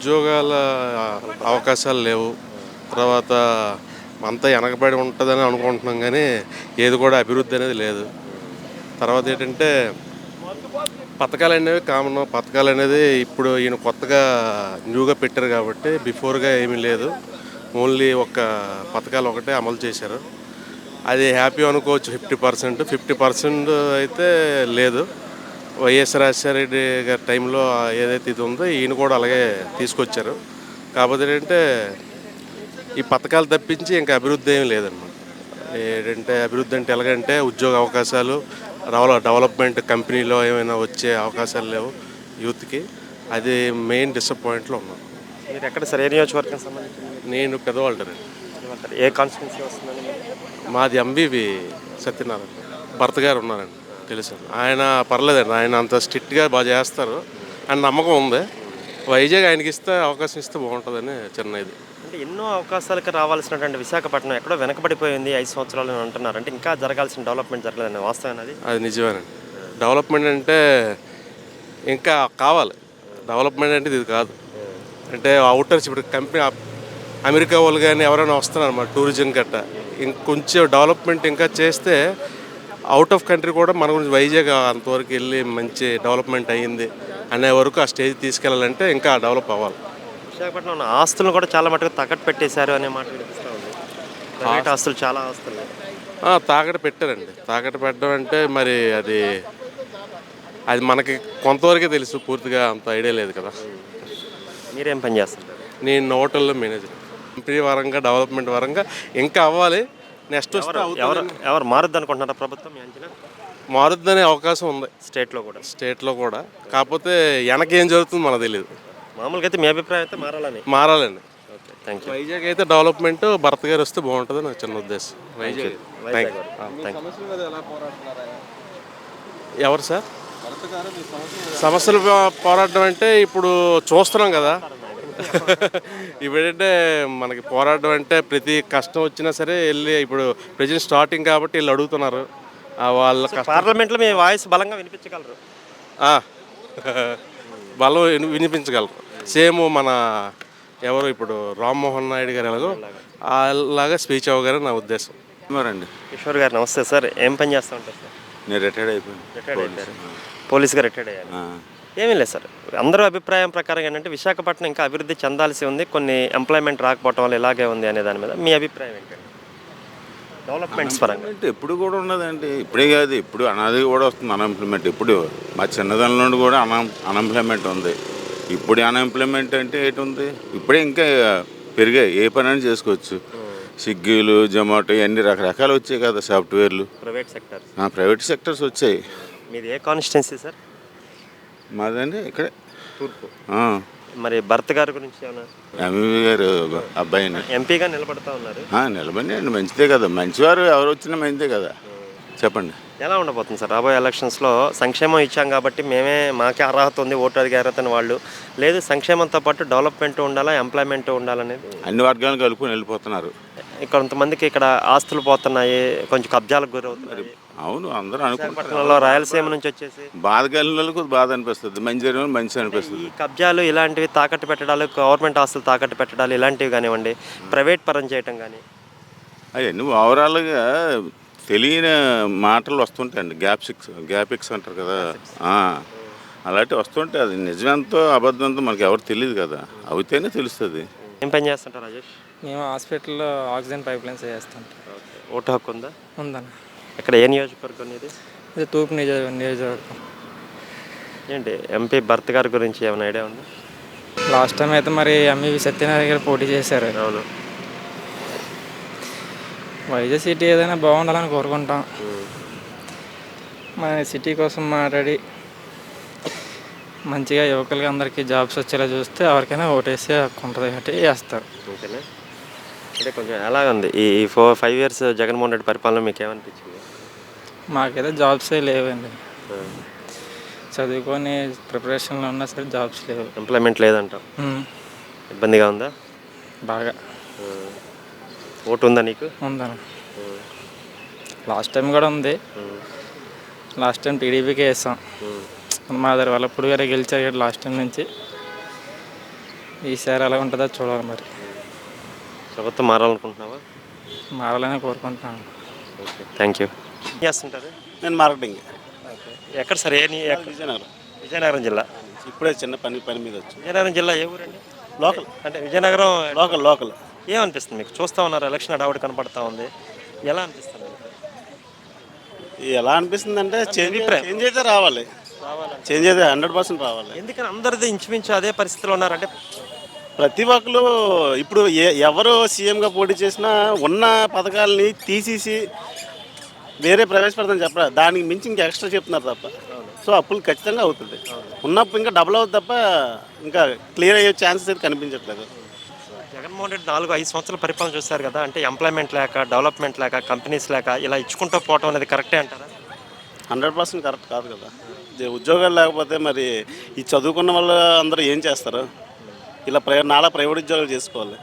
ఉద్యోగాల అవకాశాలు లేవు. తర్వాత అంతా వెనకబడి ఉంటుందని అనుకుంటున్నాం కానీ ఏది కూడా అభివృద్ధి అనేది లేదు. తర్వాత ఏంటంటే పథకాలు అనేవి కామన్. పథకాలు అనేది ఇప్పుడు ఈయన కొత్తగా న్యూగా పెట్టారు కాబట్టి బిఫోర్గా ఏమీ లేదు. ఓన్లీ ఒక పథకాలు ఒకటే అమలు చేశారు. అది హ్యాపీ అనుకోవచ్చు 50%. 50% అయితే లేదు. వైఎస్ రాజశేఖరరెడ్డి గారి టైంలో ఏదైతే ఇది ఉందో ఈయన కూడా అలాగే తీసుకొచ్చారు. కాకపోతే ఏంటంటే ఈ పథకాలు తప్పించి ఇంకా అభివృద్ధి ఏమీ లేదన్నమాట. ఏంటంటే అభివృద్ధి అంటే ఎలాగంటే ఉద్యోగ అవకాశాలు డెవలప్మెంట్ కంపెనీలో ఏమైనా వచ్చే అవకాశాలు లేవు యూత్కి. అది మెయిన్ డిసప్పాయింట్లో ఉన్నాను. మీరు ఎక్కడ సార్, ఏ నియోజకవర్గం సంబంధించింది? నేను పెద్దవాళ్ళని. ఏ కాన్స్టిట్యున్సీ వస్తుందండి? మాది ఎంబీవి సత్యనారాయణ భర్త గారు ఉన్నారండి, తెలుసు. ఆయన పర్లేదండి, ఆయన అంత స్ట్రిక్ట్గా బాగా చేస్తారు అని నమ్మకం ఉంది. వైజాగ్ ఆయనకి ఇస్తే అవకాశం ఇస్తే బాగుంటుందని చిన్న ఇది. అంటే ఎన్నో అవకాశాలకు రావాల్సినటువంటి విశాఖపట్నం ఎక్కడో వెనకబడిపోయింది 5 సంవత్సరాలు అని అంటున్నారు. అంటే ఇంకా జరగాల్సిన డెవలప్మెంట్ జరగలేదండి, వాస్తవం అది? అది నిజమేనండి. డెవలప్మెంట్ అంటే ఇంకా కావాలి. డెవలప్మెంట్ అంటే ఇది కాదు. అంటే అవుటర్స్ ఇప్పుడు కంపెనీ అమెరికా వాళ్ళు కానీ ఎవరైనా వస్తున్నారు అన్నమాట, టూరిజం గట్ట. ఇంకొంచెం డెవలప్మెంట్ ఇంకా చేస్తే అవుట్ ఆఫ్ కంట్రీ కూడా మన గురించి వైజాగ్ అంతవరకు వెళ్ళి మంచి డెవలప్మెంట్ అయ్యింది అనే వరకు ఆ స్టేజ్ తీసుకెళ్ళాలంటే ఇంకా డెవలప్ అవ్వాలి. విశాఖపట్నం ఉన్న ఆస్తులను కూడా చాలా మటుకు తాకట్టు పెట్టేశారు అనే మాట వినిపిస్తూ ఉంది. ప్రైవేట్ ఆస్తులు, చాలా ఆస్తులు తాకట్టు పెట్టారండి. తాకట్టు పెట్టడం అంటే మరి అది మనకి కొంతవరకే తెలుసు, పూర్తిగా అంత ఐడియా లేదు కదా. మీరేం పని చేస్తుంటారు? నేను హోటల్లో మేనేజర్. కంపెనీ పరంగా డెవలప్మెంట్ పరంగా ఇంకా అవ్వాలి. నెక్స్ట్ వస్తే ఎవరు మారుద్ది అనుకుంటున్నారా ప్రభుత్వం? మీ అంచనా మారుద్దనే అవకాశం ఉంది స్టేట్లో కూడా. కాకపోతే వెనకేం జరుగుతుంది మనకు తెలియదు. మామూలుగా అయితే మీ అభిప్రాయం అయితే మారాలండి. Okay, thank you. వైజాగ్ అయితే డెవలప్మెంట్ భర్త గారు వస్తే బాగుంటుంది నాకు చిన్న ఉద్దేశం. ఎవరు సార్ సమస్యలు పోరాటం అంటే ఇప్పుడు చూస్తున్నాం కదా. ఇప్పుడంటే మనకి పోరాటం అంటే ప్రతి కష్టం వచ్చినా సరే వెళ్ళి, ఇప్పుడు ప్రజెంట్ స్టార్టింగ్ కాబట్టి వీళ్ళు అడుగుతున్నారు వాళ్ళ పార్లమెంట్లో మీ వాయిస్ బలంగా వినిపించగలరు. బలం వినిపించగలరు. సేమ్ మన ఎవరు ఇప్పుడు రామ్మోహన్ నాయుడు గారు ఎలాగో అలాగా స్పీచ్ అవ్వగానే నా ఉద్దేశం. కిషోర్ గారు నమస్తే సార్. ఏం పని చేస్తూ ఉంటారు సార్? నేను రిటైర్డ్ అయిపోయాను. పోలీస్గా రిటైర్డ్ అయ్యాను. ఏమీ లేదు సార్, అందరూ అభిప్రాయం ప్రకారం ఏంటంటే విశాఖపట్నం ఇంకా అభివృద్ధి చెందాల్సి ఉంది, కొన్ని ఎంప్లాయ్మెంట్ రాకపోవటం వల్ల ఇలాగే ఉంది అనే దాని మీద మీ అభిప్రాయం ఏంటంటే డెవలప్మెంట్స్ పరంగా? ఎప్పుడు కూడా ఉన్నదండి, ఇప్పుడే కాదు, ఇప్పుడు అనాది కూడా వస్తుంది అన్ఎంప్లాయ్మెంట్. ఇప్పుడు మా చిన్నదాని నుండి కూడా అన్ఎంప్లాయ్మెంట్ ఉంది. ఇప్పుడు అన్ఎంప్లాయ్మెంట్ అంటే ఏంటి ఉంది, ఇప్పుడే ఇంకా పెరిగాయి. ఏ పని అని చేసుకోవచ్చు. స్విగ్గీలు, జొమాటో ఇవన్నీ రకరకాలు వచ్చాయి కదా, సాఫ్ట్వేర్లు. ప్రైవేట్ సెక్టర్స్ వచ్చాయి. మీది ఏ కాన్స్టిట్యున్సీ సార్? మాదండి ఇక్కడే తూర్పు. మరి భర్త గారి గురించి ఏమన్నా? ఎంఈవి గారు అబ్బాయిని ఎంపీగా నిలబడతా ఉన్నారు. నిలబడి అండి, మంచిదే కదా. మంచివారు ఎవరు వచ్చినా మంచిదే కదా. చెప్పండి, ఎలా ఉండబోతుంది సార్ రాబోయే ఎలక్షన్స్లో? సంక్షేమం ఇచ్చాం కాబట్టి మాకే అర్హత ఉంది, ఓటు అడిగే అర్హత అని వాళ్ళు లేదు, సంక్షేమంతో పాటు డెవలప్మెంట్ ఉండాలా, ఎంప్లాయ్మెంట్ ఉండాలనేది అన్ని వర్గాలను కలుపుకొని వెళ్ళిపోతున్నారు. కొంతమందికి ఇక్కడ ఆస్తులు పోతున్నాయి, కొంచెం కబ్జాలకు గురవుతున్నారు. అవును, అందరూ అనుకుంటున్నారు. రాయలసీమ నుంచి వచ్చేసి బాధ కలిగిన వాళ్ళకు బాధ అనిపిస్తుంది, మంచి జరిగిన మంచి అనిపిస్తుంది. కబ్జాలు ఇలాంటివి, తాకట్టు పెట్టడాలు, గవర్నమెంట్ ఆస్తులు తాకట్టు పెట్టడాలు ఇలాంటివి కానివ్వండి, ప్రైవేట్ పరం చేయటం కానీ, అవన్నీ ఓవరాల్గా తెలియని మాటలు వస్తుంటాయండి. గ్యాపిక్స్ అంటారు కదా, అలాంటివి వస్తుంటాయి. అది నిజమెంతో అబద్ధంతో మనకి ఎవరు తెలియదు కదా, అవుతేనే తెలుస్తుంది. ఏం పని చేస్తుంటారు రాజేష్? మేము హాస్పిటల్లో ఆక్సిజన్ పైప్ లైన్స్ చేస్తుంటాం. ఓటు హక్కు ఉందా? ఉందన్న. ఇక్కడ ఏ నియోజకవర్గం ఇది? తూర్పు నియోజకవర్గం. ఏంటి ఎంపీ భర్త గారి గురించి ఏమైనా ఐడియా ఉందా? లాస్ట్ టైం అయితే మరి ఎంఈవి సత్యనారాయణ గారు పోటీ చేశారు. అవును. వైజాగ్ సిటీ ఏదైనా బాగుండాలని కోరుకుంటాం. మన సిటీ కోసం మాట్లాడి మంచిగా యువకులకి అందరికీ జాబ్స్ వచ్చేలా చూస్తే ఎవరికైనా ఓటేస్తే హక్కు ఉంటుంది కాబట్టి వేస్తారు. ఓకేనా? అంటే కొంచెం ఎలాగ ఉంది ఈ 4-5 years జగన్మోహన్ రెడ్డి పరిపాలన మీకు ఏమనిపించింది? మాకైతే జాబ్సే లేవండి. చదువుకొని ప్రిపరేషన్లో ఉన్నా సరే జాబ్స్ లేవు, ఎంప్లాయ్మెంట్ లేదంటాం. ఇబ్బందిగా ఉందా? బాగా. ఓటు ఉందా నీకు? ఉందన్న. లాస్ట్ టైం కూడా ఉంది. లాస్ట్ టైం టీడీపీకే వేస్తాం. మా దగ్గర వాళ్ళప్పుడు గారే గెలిచారు లాస్ట్ టైం నుంచి. ఈసారి ఎలా ఉంటుందో చూడాలి మరి. ప్రభుత్వం మారాలనుకుంటున్నావా? మారాలని కోరుకుంటున్నాను. Okay, thank you. ఏం చేస్తుంటారు? నేను మార్కెటింగ్ ఎక్కడ సార్? విజయనగరం. విజయనగరం జిల్లా. ఇప్పుడే చిన్న పని మీద వచ్చి విజయనగరం జిల్లా ఏ ఊరండి? లోకల్ అంటే విజయనగరం లోకల్ ఏమనిపిస్తుంది మీకు? చూస్తూ ఉన్నారు, ఎలక్షన్ హడావుడి కనపడతా ఉంది, ఎలా అనిపిస్తుంది మీకు? ఎలా అనిపిస్తుంది అంటే అభిప్రాయం. చేంజ్ అయితే రావాలి, చేంజ్ అయితే 100% రావాలి. ఎందుకని అందరిది ఇంచుమించు అదే పరిస్థితిలో ఉన్నారంటే? ప్రతి ఒక్కరు ఇప్పుడు ఎవరు సీఎంగా పోటీ చేసినా ఉన్న పథకాలని తీసేసి వేరే ప్రవేశపెడతాను చెప్పరా, దానికి మించి ఇంకా ఎక్స్ట్రా చెప్తున్నారు తప్ప. సో అప్పులు ఖచ్చితంగా అవుతుంది, ఉన్నప్పుడు ఇంకా డబుల్ అవుతుంది తప్ప ఇంకా క్లియర్ అయ్యే ఛాన్సెస్ అయితే కనిపించట్లేదు. జగన్మోహన్ రెడ్డి 4-5 సంవత్సరాల పరిపాలన చూస్తారు కదా, అంటే ఎంప్లాయ్మెంట్ లేక, డెవలప్మెంట్ లేక, కంపెనీస్ లేక ఇలా ఇచ్చుకుంటూ పోవటం అనేది కరెక్టే అంటారా? 100% కరెక్ట్ కాదు కదా. ఉద్యోగాలు లేకపోతే మరి ఈ చదువుకున్న వాళ్ళు అందరూ ఏం చేస్తారు? ఇలా నాలా ప్రైవేట్ ఉద్యోగాలు చేసుకోవాలి,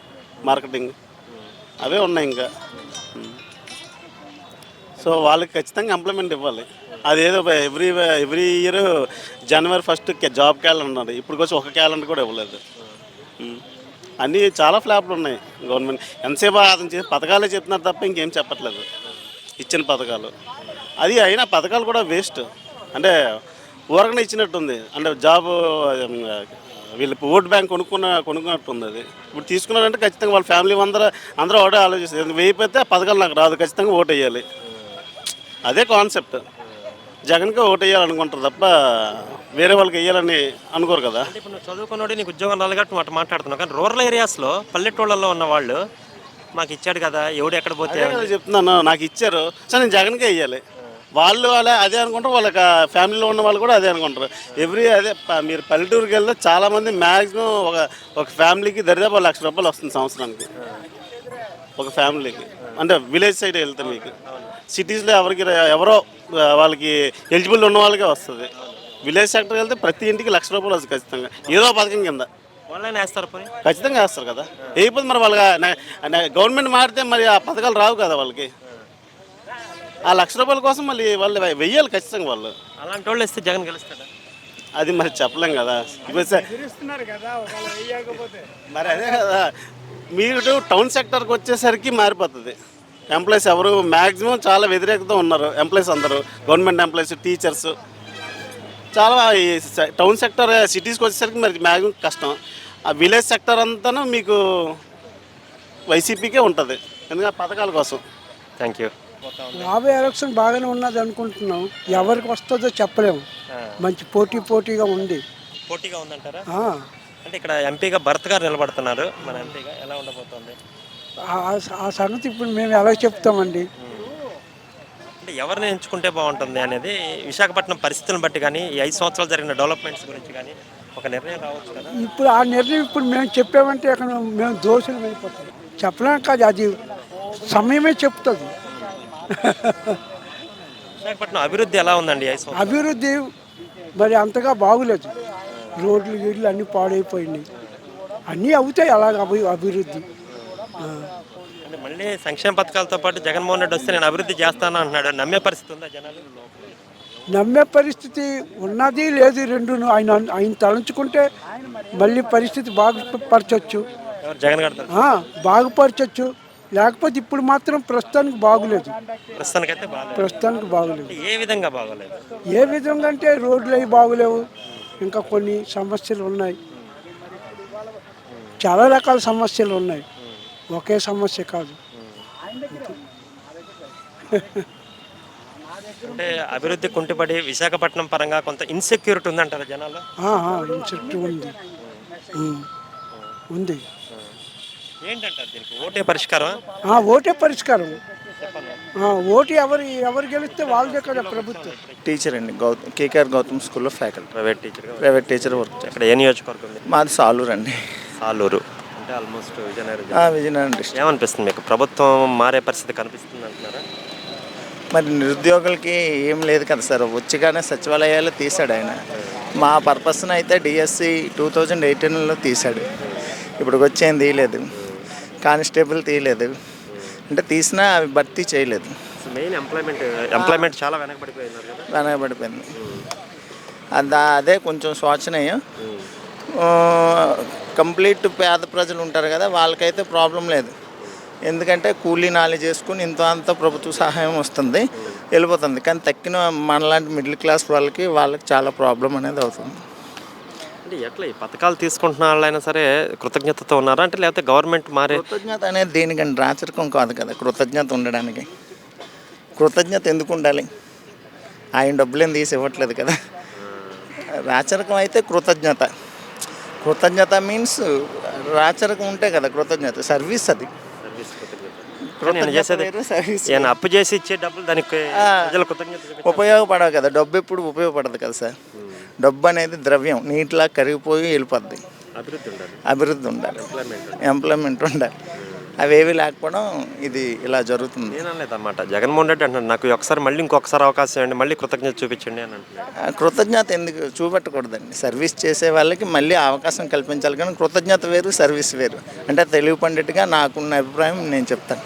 మార్కెటింగ్ అవే ఉన్నాయి ఇంకా. సో వాళ్ళకి ఖచ్చితంగా ఎంప్లాయ్మెంట్ ఇవ్వాలి. అదేదో ఎవ్రీ ఇయర్ జనవరి 1 జాబ్ క్యాలెండర్ ఉన్నారు, ఇప్పుడు వచ్చి ఒక క్యాలెండర్ కూడా ఇవ్వలేదు. అన్నీ చాలా ఫ్లాప్లు ఉన్నాయి. గవర్నమెంట్ ఎంతసేపు అతను చేసే పథకాలే చెప్తున్నారు తప్ప ఇంకేం చెప్పట్లేదు, ఇచ్చిన పథకాలు. అది అయినా పథకాలు కూడా వేస్ట్, అంటే ఊరకనే ఇచ్చినట్టుంది. అంటే జాబ్ వీళ్ళు ఓట్ బ్యాంక్ కొనుక్కున్నట్టుంది. అది ఇప్పుడు తీసుకున్నారంటే ఖచ్చితంగా వాళ్ళ ఫ్యామిలీ అందరూ ఒకటే ఆలోచిస్తారు, వేయిపోతే ఆ పథకాలు నాకు రాదు, ఖచ్చితంగా ఓటు వేయాలి. అదే కాన్సెప్ట్. జగన్కి ఓటు వేయాలనుకుంటారు తప్ప వేరే వాళ్ళకి వేయాలని అనుకోరు కదా. అంటే ఇప్పుడు నువ్వు చదువుకున్నోడి నీకు ఉద్యోగం రాలి కాబట్టి నువ్వు అటు మాట్లాడుతున్నావు, కానీ రూరల్ ఏరియాస్లో పల్లెటూళ్ళల్లో ఉన్న వాళ్ళు మాకు ఇచ్చాడు కదా, ఎవడు ఎక్కడ పోతే చెప్తున్నాను, నాకు ఇచ్చారు సో నేను జగన్కే వేయాలి. వాళ్ళు అదే అనుకుంటారు, వాళ్ళకి ఫ్యామిలీలో ఉన్న వాళ్ళు కూడా అదే అనుకుంటారు. అదే మీరు పల్లెటూరుకి వెళ్తే చాలామంది మ్యాక్సిమం ఒక ఫ్యామిలీకి దరిదాపు ₹1,00,000 వస్తుంది సంవత్సరానికి, ఒక ఫ్యామిలీకి. అంటే విలేజ్ సైడ్ వెళ్తే మీకు సిటీస్లో ఎవరో వాళ్ళకి ఎలిజిబుల్ ఉన్న వాళ్ళకే వస్తుంది. విలేజ్ సెక్టర్కి వెళ్తే ప్రతి ఇంటికి ₹1,00,000 వస్తుంది ఖచ్చితంగా, ఏదో పథకం కింద. వాళ్ళని వేస్తారు, పోయి ఖచ్చితంగా వేస్తారు కదా. వేయకపోతే మరి వాళ్ళకి గవర్నమెంట్ మారితే మరి ఆ పథకాలు రావు కదా వాళ్ళకి. ఆ ₹1,00,000 కోసం మళ్ళీ వాళ్ళు వెయ్యాలి ఖచ్చితంగా వాళ్ళు. అలాంటి వాళ్ళు ఇస్తే జగన్ గెలుస్తాడా? అది మరి చెప్పలేం కదా. మరి అదే కదా, మీరు టౌన్ సెక్టర్కి వచ్చేసరికి మారిపోతుంది. ఎంప్లాయీస్ ఎవరు మ్యాక్సిమం చాలా వ్యతిరేకత ఉన్నారు. ఎంప్లాయీస్ అందరూ గవర్నమెంట్ ఎంప్లాయీస్, టీచర్స్ చాలా. ఈ టౌన్ సెక్టర్ సిటీస్కి వచ్చేసరికి మరి మ్యాక్సిమం కష్టం. ఆ విలేజ్ సెక్టర్ అంతాను మీకు వైసీపీకే ఉంటుంది, ఎందుకంటే పథకాల కోసం. Thank you. రాబోయే ఎలక్షన్ బాగానే ఉన్నది అనుకుంటున్నాం, ఎవరికి వస్తుందో చెప్పలేము. మంచి పోటీగా ఉంది. పోటీగా ఉందంటారా? అంటే ఇక్కడ ఎంపీగా భరత్ గారు నిలబడుతున్నారు, మన ఎంపీగా ఎలా ఉండబోతోంది? ఆ సంగతి ఇప్పుడు మేము ఎలా చెప్తామండి. అంటే ఎవరిని ఎంచుకుంటే బాగుంటుంది అనేది విశాఖపట్నం పరిస్థితులను బట్టి కానీ, ఈ 5 సంవత్సరాలు జరిగిన డెవలప్మెంట్స్ గురించి కానీ ఒక నిర్ణయం రావచ్చు కదా. ఇప్పుడు ఆ నిర్ణయం ఇప్పుడు మేము చెప్పామంటే అక్కడ మేము దోషులు వెళ్ళిపోతాం. చెప్పలేం కాదు, అది సమయమే చెప్తుంది. విశాఖపట్నం అభివృద్ధి ఎలా ఉందండి 5 సంవత్సరాలు? అభివృద్ధి మరి అంతగా బాగులేదు. రోడ్లు గీడ్లు అన్నీ పాడైపోయినాయి. అన్నీ అవుతాయి అలాగ అభివృద్ధి. అంటే మళ్ళీ సంక్షేమ పథకాలతో పాటు జగన్మోహన్ రెడ్డి వస్తే నేను అభివృద్ధి చేస్తాను అంటున్నాడు, నమ్మే పరిస్థితి ఉందా జనాలు? నమ్మే పరిస్థితి ఉన్నది లేదు, రెండును. ఆయన తలంచుకుంటే మళ్ళీ పరిస్థితి బాగుపరచవచ్చు, జగన్ గారు బాగుపరచవచ్చు. లేకపోతే ఇప్పుడు మాత్రం ప్రస్తుతానికి బాగులేదు. ప్రస్తుతానికి బాగులేదు. ఏ విధంగా బాగోలేదు? ఏ విధంగా అంటే రోడ్లు అవి బాగులేవు, ఇంకా కొన్ని సమస్యలు ఉన్నాయి, చాలా రకాల సమస్యలు ఉన్నాయి, ఒకే సమస్య కాదు. అంటే అభివృద్ధి కుంటుపడి విశాఖపట్నం పరంగా కొంత ఇన్సెక్యూరిటీ ఉందంటారా జనాలు? ఇన్సెక్యూరిటీ ఉంది. ఏంటంటారు దీనికి? ఓటే పరిష్కారం? ఓటే పరిష్కారం. ఓటు ఎవరు గెలిస్తే వాళ్ళదే కదా ప్రభుత్వం. టీచర్ అండి, కేకేఆర్ గౌతమ్ స్కూల్లో ఫ్యాకల్టీ. Private teacher work. ఇక్కడ ఏ నియోజకవర్గం? మాది సాలూరు అండి. సాలూరు అంటే ఆల్మోస్ట్ విజయనగరం. విజయనగరం డిస్ట్రిక్ట్. ఏమనిపిస్తుంది మీకు? ప్రభుత్వం మారే పరిస్థితి కనిపిస్తుంది అంటున్నారా? మరి నిరుద్యోగులకి ఏం లేదు కదా సార్, వచ్చిగానే సచివాలయాలు తీశాడు ఆయన. మా పర్పస్ని అయితే డిఎస్సి 2018లో తీశాడు, ఇప్పుడు వచ్చేం తీయలేదు. కానిస్టేబుల్ తీయలేదు, అంటే తీసినా అవి భర్తీ చేయలేదు. మెయిన్ ఎంప్లాయ్మెంట్ చాలా వెనకబడిపోయింది. అదే కొంచెం శోచనీయం. కంప్లీట్ పేద ప్రజలు ఉంటారు కదా, వాళ్ళకైతే ప్రాబ్లం లేదు. ఎందుకంటే కూలీ నాలి చేసుకుని ఇంత అంత ప్రభుత్వ సహాయం వస్తుంది, వెళ్ళిపోతుంది. కానీ తక్కిన మనలాంటి మిడిల్ క్లాస్ వాళ్ళకి చాలా ప్రాబ్లం అనేది అవుతుంది. అంటే ఎట్లా ఈ పథకాలు తీసుకుంటున్న వాళ్ళైనా సరే కృతజ్ఞతతో ఉన్నారా అంటే, లేకపోతే గవర్నమెంట్ మారే కృతజ్ఞత అనేది దేనికంటే రాచరికం కాదు కదా కృతజ్ఞత ఉండడానికి. కృతజ్ఞత ఎందుకు ఉండాలి? ఆయన డబ్బులేం తీసి ఇవ్వట్లేదు కదా. రాచరికం అయితే కృతజ్ఞత. కృతజ్ఞత మీన్స్ రాచరికం ఉంటే కదా కృతజ్ఞత. సర్వీస్ అది. నేను చేసేది వేరు, సర్వీస్ నేను అప్పు చేసి ఇచ్చే డబ్బులు దానికి ప్రజల కృతజ్ఞత చూపించాలి. ఉపయోగపడవు కదా. డబ్బు ఎప్పుడు ఉపయోగపడదు కదా సార్. డబ్బు అనేది ద్రవ్యం, నీటిలా కరిగిపోయి వెళ్ళిపోద్ది. అభివృద్ధి ఉండాలి, ఎంప్లాయ్మెంట్ ఉండాలి. అవేవి లేకపోవడం ఇది ఇలా జరుగుతుంది. నేను అనలేదన్నమాట. జగన్మోహన్ రెడ్డి అంటున్నాడు నాకు ఒకసారి మళ్ళీ ఇంకొకసారి అవకాశం ఇవ్వండి, మళ్ళీ కృతజ్ఞత చూపించండి అని అంటున్నాడు. కృతజ్ఞత ఎందుకు చూపెట్టకూడదండి? సర్వీస్ చేసే వాళ్ళకి మళ్ళీ అవకాశం కల్పించాలి. కానీ కృతజ్ఞత వేరు, సర్వీస్ వేరు. అంటే తెలివి పండిట్గా నాకున్న అభిప్రాయం నేను చెప్తాను.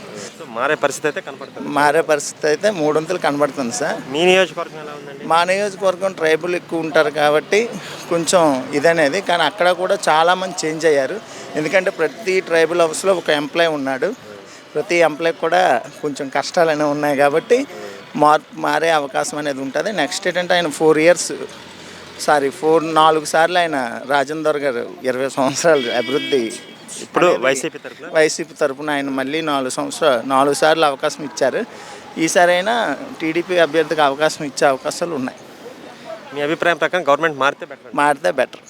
మారే పరిస్థితి అయితే కనపడుతుంది. మారే పరిస్థితి అయితే మూడొంతులు కనబడుతుంది సార్. మీ నియోజకవర్గం ఎలా ఉందండి? మా నియోజకవర్గం ట్రైబుల్ ఎక్కువ ఉంటారు కాబట్టి కొంచెం ఇదనేది. కానీ అక్కడ కూడా చాలామంది చేంజ్ అయ్యారు. ఎందుకంటే ప్రతి ట్రైబల్ హౌస్లో ఒక ఎంప్లాయ్ ఉన్నాడు. ప్రతి ఎంప్లాయ్కి కూడా కొంచెం కష్టాలు అనేవి ఉన్నాయి కాబట్టి మారే అవకాశం అనేది ఉంటుంది. నెక్స్ట్ ఏంటంటే ఆయన 4 సార్లు ఆయన రాజేందర్ గారు 20 సంవత్సరాలు అభివృద్ధి ఇప్పుడు వైసీపీ తరఫున ఆయన మళ్ళీ 4 సార్లు అవకాశం ఇచ్చారు. ఈసారి అయినా టీడీపీ అభ్యర్థికి అవకాశం ఇచ్చే అవకాశాలు ఉన్నాయి. మీ అభిప్రాయం ప్రకారం గవర్నమెంట్ మారితే బెటర్? మారితే బెటర్.